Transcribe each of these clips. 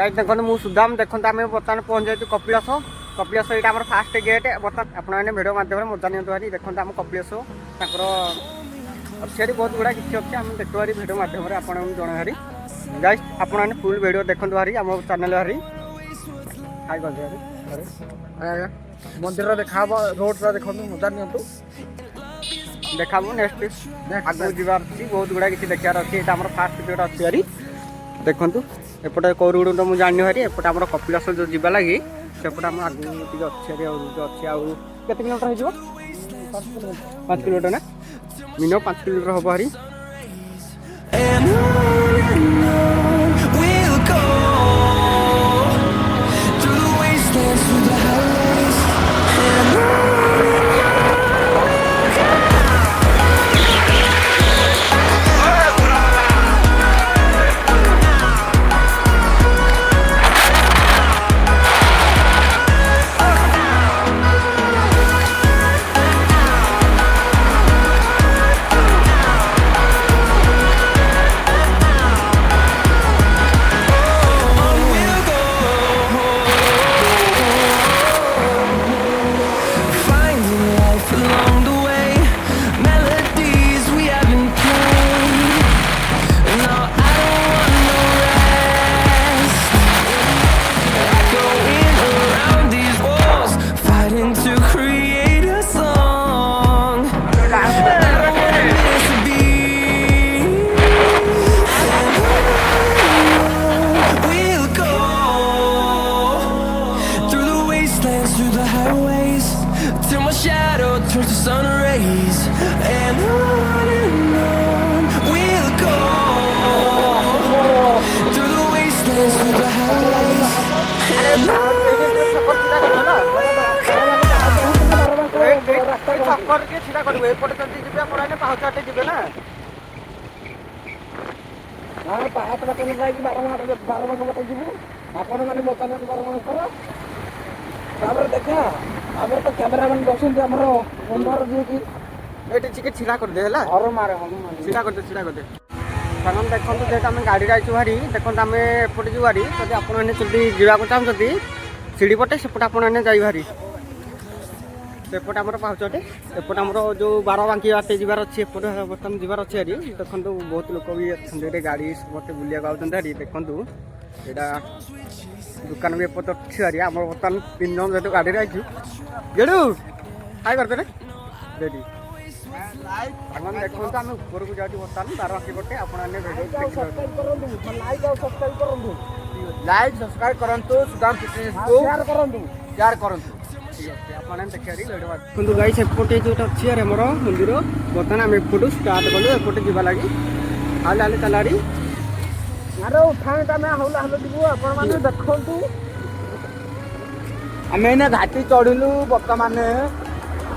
Guys देखो मु सुदाम देखो आम बर्तमान पहुंच जाए कपिलास कपिलास यहाँ आम फास्ट गेट बर्तमान आपने भिडियो माध्यम मजा नि भाई देखो आम कपिलास अच्छी बहुत गुड़ा किसी अच्छे आम देखो भाई भिडियो माध्यम आपको जन भारी गाइस आपने फुल भिडियो देखो भारी आम चैनल भारी हाई कर मंदिर देखा रोड देखो मजा नि देखा नेक्स्ट आगे जीवार बहुत गुड़ा किसी देखार अच्छी यहाँ आम फास्ट गेट अच्छी भारी देखु एपटे कौरुड़ तो मुझे जानी भारी एपटे आम कपिलास जो जीवा लगी सेपटे आम आगे अच्छे अच्छी आउ के किलोमीटर हो 5 किलोमीटर ना मिनिमम 5 किलोमीटर हम भारी Turns to sun rays and on we'll go through the wastelands, through the highways and छक्कर के छिड़ा करू एपटे जल्दी जिबे अपन पाहुच आटे जिबे ना हां पाहत बाटे जाई कि 12 बाटे जिबु आपण माने मोतान 12 करो तापर देखा आम तो कैमरामैन बसुन आमर बंधुर जी की ये चिके छिड़ा कर दे हला हर मारे छिड़ा कर दे कारण देखो जेहेतु आम गाड़ी जाइछु भारी देखो आम एपटे जो भारी जब आपने जल्दी जावाक चाहते सीढ़ी पटे सेपटे आपने जाई भारी सेपटे आम पाहुचटे एपटे आम जो 12 बांकी बाटे जीवार अच्छी एपटे बर्तमान जीवार अच्छी हारी देखो बहुत लोक भी अच्छे गाड़ी समस्त बुलिया आउट हारी देखूँ यहाँ दुकान भी एपटे अच्छी हारी आम बर्तमान 3 जन जेहतु गाड़ी आईଛୁ गेडू हाई करते रेडी देखो आम ऊपर को जाऊँ बर्तमान 12 बांकी पटे आपने लाइक सब्सक्राइब करूँ सुदाम फिटनेस को शेयर करूँ देखो गाइस एपटे जो अच्छी है मोर मंदिर बर्तमान आम एपटू स्टार्ट कलु एपटे जावा लगी हाल हाल चलारी अरे उठाने टाइम हौला हल जीवु आपण माने देखंतु आम एने घाटी चढ़िलु बर्तमान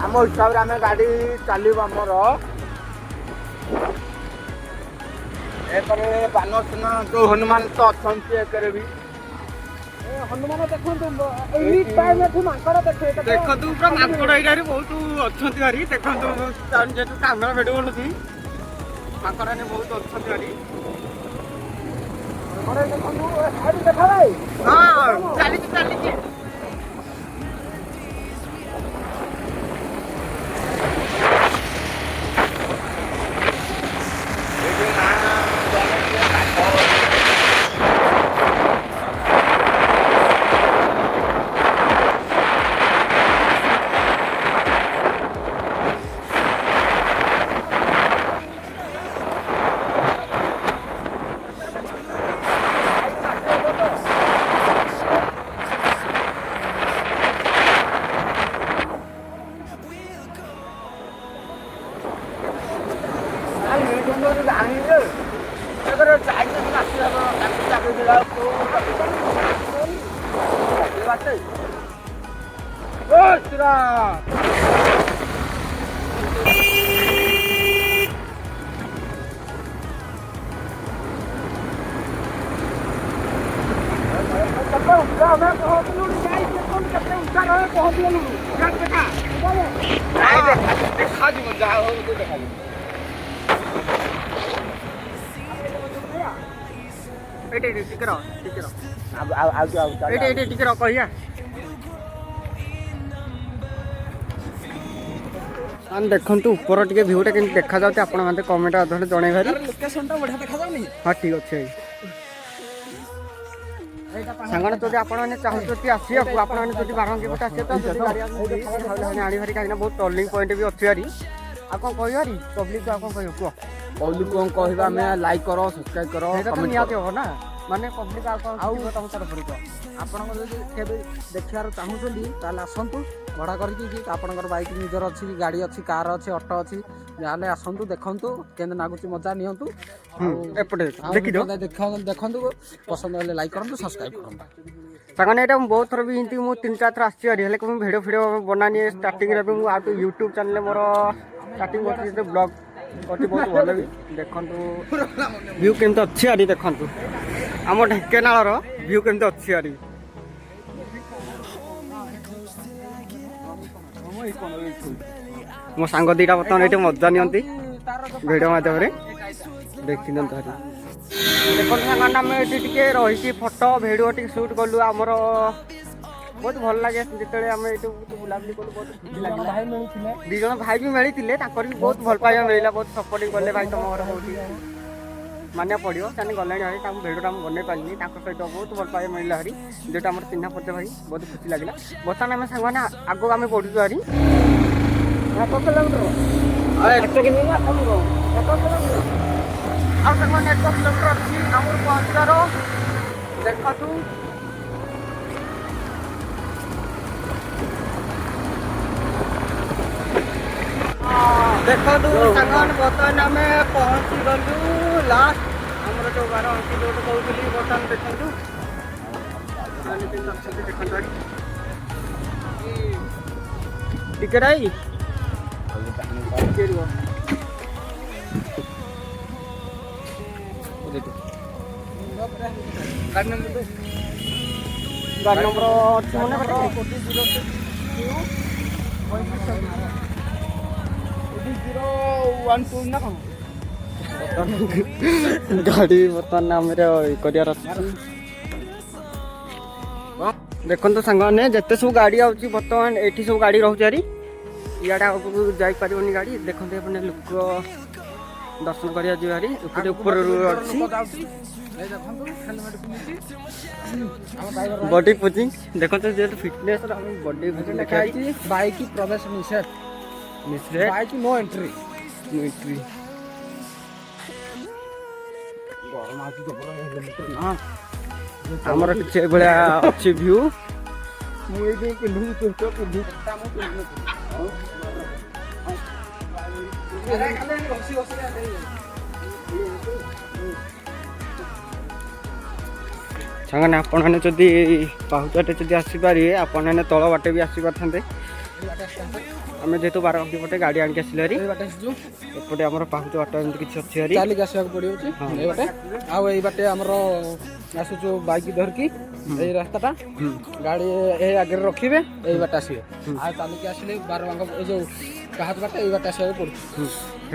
आम हिसाब से आम गाड़ी चलू आमर बानरसेना जो हनुमान तो अच्छा भी हनुमान देखंतु एही टाइम एठु मांकड़ देखे देखंतु पूरा मांकड़ एरिया रे बहुत अच्छंती भारी देखंतु जेतु कैमरा वीडियो बनती मांकड़ ने बहुत अच्छंती भारी अरे देखंतु साइड देखा भाई हां चली ଏଇଠି ଟିକେ ରହ ଆଉ ଏଇଠି ଟିକେ ରହ କହିଆ ମାନେ ଦେଖନ୍ତୁ ଉପର ଟିକେ ଭିୟୁଟା କେମିତି ଦେଖାଯାଉଛି ଆପଣ ମୋତେ କମେଣ୍ଟ ଅଧରେ ଜଣେଇବେ। ଲୋକେସନଟା ବଢିଆ ଦେଖାଯାଉନି? ହଁ ଠିକ୍ ଅଛି ସାଙ୍ଗମାନେ ଯଦି ଆପଣମାନେ ଚାହୁଁଛନ୍ତି ଆସିବାକୁ ଆପଣମାନେ ଯଦି ବାରଙ୍ଗୀ ପଟେ ଆସିବେ ତ ଯଦି ଗାଡ଼ି ଆଣିବାରି କାହିଁକିନା ବହୁତ ଟର୍ଣ୍ଣିଂ ପଏଣ୍ଟ ବି ଅଛି ଭାରି। ଆଉ କ'ଣ କହିବାରି ପବ୍ଲିକ ଆଉ କ'ଣ କହିବ କୁହ? ପବ୍ଲିକ କ'ଣ କହିବା ଆମେ ଲାଇକ୍ କର ସବସ୍କ୍ରାଇବ୍ କର ସେଇଟା ତ କମେଣ୍ଟ ନିହାତି କର। ହେବ ନା ମାନେ ପବ୍ଲିକ ଆଉ କ'ଣ ଆଉ ତମ ତରଫରୁ କୁହ। ଆପଣଙ୍କ ଯଦି କେବେ ଦେଖିବାର ଚାହୁଁଛନ୍ତି ତାହେଲେ ଆସନ୍ତୁ ଭଡ଼ା କରିକି କି ଆପଣଙ୍କର ବାଇକ୍ ନିଜର ଅଛି ଗାଡ଼ି ଅଛି କାର୍ ଅଛି ଅଟୋ ଅଛି ଯାହେଲେ ଆସନ୍ତୁ ଦେଖନ୍ତୁ କେମିତି ଲାଗୁଛି ମଜା ନିଅନ୍ତୁ। ଏପଟେ ଆଉ ଦେଖିଦିଅ ଦେଖନ୍ତୁ ପସନ୍ଦ ହେଲେ ଲାଇକ୍ କରନ୍ତୁ ସବସ୍କ୍ରାଇବ୍ କରନ୍ତୁ। ସାଙ୍ଗମାନେ ଏଇଟା ମୁଁ ବହୁତ ଥର ବି ଏମିତି ମୁଁ 3-4 ଥର ଆସିଛି ଭାରି ହେଲେ ମୁଁ ଭିଡ଼ିଓ ବନାନି ଷ୍ଟାର୍ଟିଂରେ ବି ମୁଁ ଆଉ ୟୁଟ୍ୟୁବ୍ ଚ୍ୟାନେଲରେ ମୋର ଷ୍ଟାର୍ଟିଂ କରୁଛି ଯେତେ ବ୍ଲଗ୍ କରୁଛି ବହୁତ ଭଲ ବି ଦେଖନ୍ତୁ ଭିୟୁ କେମିତି ଅଛି ଆରି ଦେଖନ୍ତୁ ଆମ ଢେଙ୍କାନାଳର ଭିୟୁ କେମିତି ଅଛି ଆରି। ମୋ ସାଙ୍ଗ ଦୁଇଟା ବର୍ତ୍ତମାନ ଏଇଠି ମଜା ନିଅନ୍ତି ଭିଡ଼ିଓ ମାଧ୍ୟମରେ ଦେଖିନିଅନ୍ତୁ ଭାରି। ଦେଖନ୍ତୁ ସାଙ୍ଗମାନେ ଆମେ ଏଠି ଟିକେ ରହିକି ଫଟୋ ଭିଡ଼ିଓ ଟିକେ ସୁଟ୍ କଲୁ ଆମର ବହୁତ ଭଲ ଲାଗେ ଯେତେବେଳେ ଆମେ ଏଇଠି ବୁଲାବୁଲି କଲୁ ବହୁତ ଖୁସି ଲାଗିଲା। 2 ଜଣ ଭାଇ ବି ମିଳିଥିଲେ ତାଙ୍କର ବି ବହୁତ ଭଲ ପାଇବା ମିଳିଲା ବହୁତ ସପୋର୍ଟିଂ କଲେ ଭାଇ ତମ ଘର କେଉଁଠି ମାନିବାକୁ ପଡ଼ିବ ସେମାନେ ଗଲେଣି ଭାଇ ତାଙ୍କୁ ଭିଡ଼ିଓଟା ମୁଁ ବନେଇ ପାରିନି ତାଙ୍କ ସହିତ ବହୁତ ଭଲ ପାଇବା ମିଳିଲା ଭାରି ଯେଉଁଟା ଆମର ଚିହ୍ନା ପରିଚୟ ଭାଇ ବହୁତ ଖୁସି ଲାଗିଲା। ବର୍ତ୍ତମାନ ଆମେ ସାଙ୍ଗମାନେ ଆଗକୁ ଆମେ ବଢ଼ୁଛୁ ଭାରି 1 କିଲୋମିଟର ଆଉ ସାଙ୍ଗମାନେ 1 କିଲୋମିଟର ଅଛି ଆମର ପହଞ୍ଚିବାର ଦେଖନ୍ତୁ। ଦେଖନ୍ତୁ ସାଙ୍ଗମାନେ ବର୍ତ୍ତମାନ ଆମେ ପହଞ୍ଚି ଗଲୁ ଲାଷ୍ଟ ଆମର ଯେଉଁ ବାରବାଙ୍କୀ ଯୋଉଠି କହୁଥିଲି ବର୍ତ୍ତମାନ ଦେଖନ୍ତୁ ଅଛନ୍ତି ଦେଖନ୍ତୁ ଟିକେ ରାଇ ଟିକେ ରୁହ। ଗାଡ଼ି ନମ୍ବର ଅଛି ମନେ ଗାଡ଼ି ବର୍ତ୍ତମାନ ଆମର କରିବାର ଅଛି। ଦେଖନ୍ତୁ ସାଙ୍ଗମାନେ ଯେତେ ସବୁ ଗାଡ଼ି ଆଉଛି ବର୍ତ୍ତମାନ ଏଠି ସବୁ ଗାଡ଼ି ରହୁଛି ଆରି ଇଆଡ଼େ ଆଗକୁ ଯାଇପାରିବନି ଗାଡ଼ି ଦେଖନ୍ତୁ ଏପଟେ ଲୋକ ଦର୍ଶନ କରିବା ଯିବା ଭାରି ଏପଟେ ଉପରରୁ ଅଛି ବଡି ପୋଜିଂ ଦେଖନ୍ତୁ ଯେହେତୁ ଫିଟନେସ୍ ବଡି ଲେଖା ହେଇଛି ବାଇକ୍ ପ୍ରବେଶ ନିଷେଧ ବାଇକ୍ ନୋ ଏଣ୍ଟ୍ରି। ଆମର କିଛି ଏଭଳିଆ ଅଛି ଭିୟୁ। ମୁଁ ଏଇଠି ସାଙ୍ଗମାନେ ଆପଣମାନେ ଯଦି ପାହୁଚଟେ ଯଦି ଆସିପାରିବେ ଆପଣମାନେ ତଳ ବାଟେ ବି ଆସିପାରିଥାନ୍ତେ। ଆମେ ଯେହେତୁ ବାରବାଙ୍କୀ ପଟେ ଗାଡ଼ି ଆଣିକି ଆସିଲେ ଭାରି ଏପଟେ ଆମର ପାହୁଚ ବାଟ ଏମିତି କିଛି ଅଛି ଭାରି ଚାଲିକି ଆସିବାକୁ ପଡ଼ିବ ଏଇ ବାଟେ। ଆଉ ଏଇ ବାଟେ ଆମର ଆସୁଛୁ ବାଇକ୍ ଧରିକି ଏଇ ରାସ୍ତାଟା ଗାଡ଼ି ଏଇ ଆଗରେ ରଖିବେ ଏଇ ବାଟେ ଆସିବେ ଆଉ ଚାଲିକି ଆସିଲେ ବାରବାଙ୍କ ଏଇ ଯେଉଁ ପାହାଚ ବାଟେ ଏଇ ବାଟେ ଆସିବାକୁ ପଡ଼ୁଛି।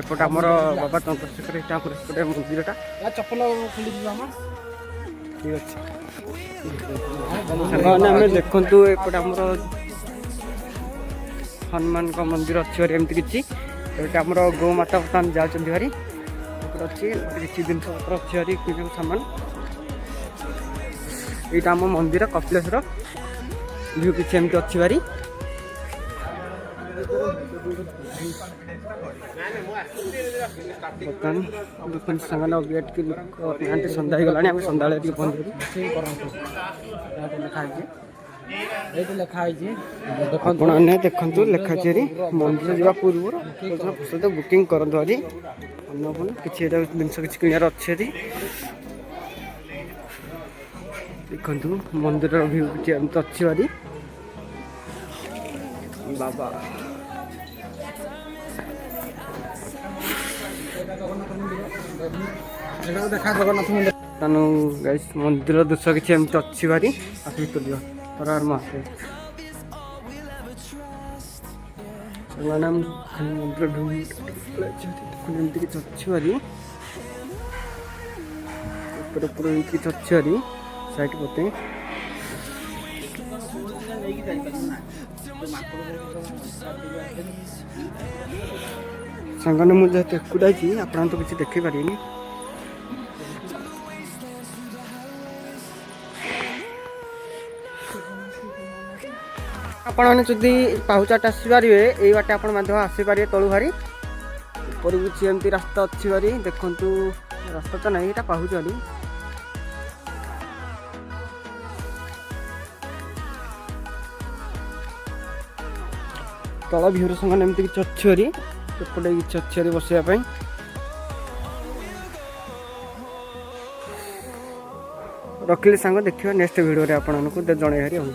ଏପଟେ ଆମର ବାବା ଚନ୍ଦ୍ରଶେଖର ଏଇଟା ଆମର ଏପଟେ ମନ୍ଦିରଟା ଚପଲ ଖୋଲିଯିବ ଆମର ଠିକ୍ ଅଛି। ସାଙ୍ଗମାନେ ଆମେ ଦେଖନ୍ତୁ ଏପଟେ ଆମର ହନୁମାନଙ୍କ ମନ୍ଦିର ଅଛି ଭାରି ଏମିତି କିଛି ଏଇଟା ଆମର ଗୋମାତା ବର୍ତ୍ତମାନ ଯାଉଛନ୍ତି ଭାରି ଏପଟେ ଅଛି କିଛି ଜିନିଷ ପତ୍ର ଅଛି ଭାରି କିଣିବାକୁ ସାମାନ। ଏଇଟା ଆମ ମନ୍ଦିର କପିଳେଶ୍ୱର ଭିୟୁ କିଛି ଏମିତି ଅଛି ଭାରି। ବର୍ତ୍ତମାନ ସାଙ୍ଗମାନେ ଅବିକା ଲୋକ ନାହାନ୍ତି ସନ୍ଧ୍ୟା ହେଇଗଲାଣି ଆମେ ସନ୍ଧ୍ୟାବେଳେ ଟିକେ ପହଞ୍ଚିବୁ। ଲେଖା ହେଇଛି ଏଇଠି ଲେଖା ହେଇଛି ଆପଣମାନେ ଦେଖନ୍ତୁ ଲେଖା ଅଛି ଭାରି ମନ୍ଦିର ଯିବା ପୂର୍ବରୁ ପ୍ରସାଦ ବୁକିଂ କରନ୍ତୁ ଭାରି ଅନ୍ନପୂର୍ଣ୍ଣା କିଛି ଏଇଟା ଜିନିଷ କିଛି କିଣିବାର ଅଛି ଭାରି। ଦେଖନ୍ତୁ ମନ୍ଦିରର ଭିୟୁ କିଛି ଏମିତି ଅଛି ଭାରି ବାବା ଦେଖା ଜଗନ୍ନାଥ ମନ୍ଦିର ତେଣୁ ଗାଇସ୍ ମନ୍ଦିର ଦୃଶ୍ୟ କିଛି ଏମିତି ଅଛି ଭାରି ଆସି ତୁଲିବ ହର ମହାଦେବ। ମନ୍ଦିର ଏମିତି କିଛି ଅଛି ଭାରି ଉପରେ କିଛି ଅଛି ହାରି ସାଇଟ୍ ପଟେ। ସାଙ୍ଗମାନେ ମୁଁ ଯେହେତୁ ଏକୁଟିଆ ଅଛି ଆପଣ ତ କିଛି ଦେଖିପାରିବେନି। ଆପଣମାନେ ଯଦି ପାହୁଚାଟ ଆସିପାରିବେ ଏଇ ବାଟେ ଆପଣ ମଧ୍ୟ ଆସିପାରିବେ ତଳୁ ଭାରି। ଉପରକୁ କିଛି ଏମିତି ରାସ୍ତା ଅଛି ଭାରି ଦେଖନ୍ତୁ, ରାସ୍ତା ତ ନାହିଁ ଏଇଟା ପାହୁଚ ଭାରି। ତଳ ଭିଉର ସାଙ୍ଗମାନେ ଏମିତି କିଛି ଅଛି ଭାରି, ଏପଟେ କିଛି ଅଛି ଭାରି ବସିବା ପାଇଁ। ରଖିଲି ସାଙ୍ଗ, ଦେଖିବା ନେକ୍ସଟ ଭିଡ଼ିଓରେ ଆପଣମାନଙ୍କୁ ଜଣେଇ ହାରି ଆଉ।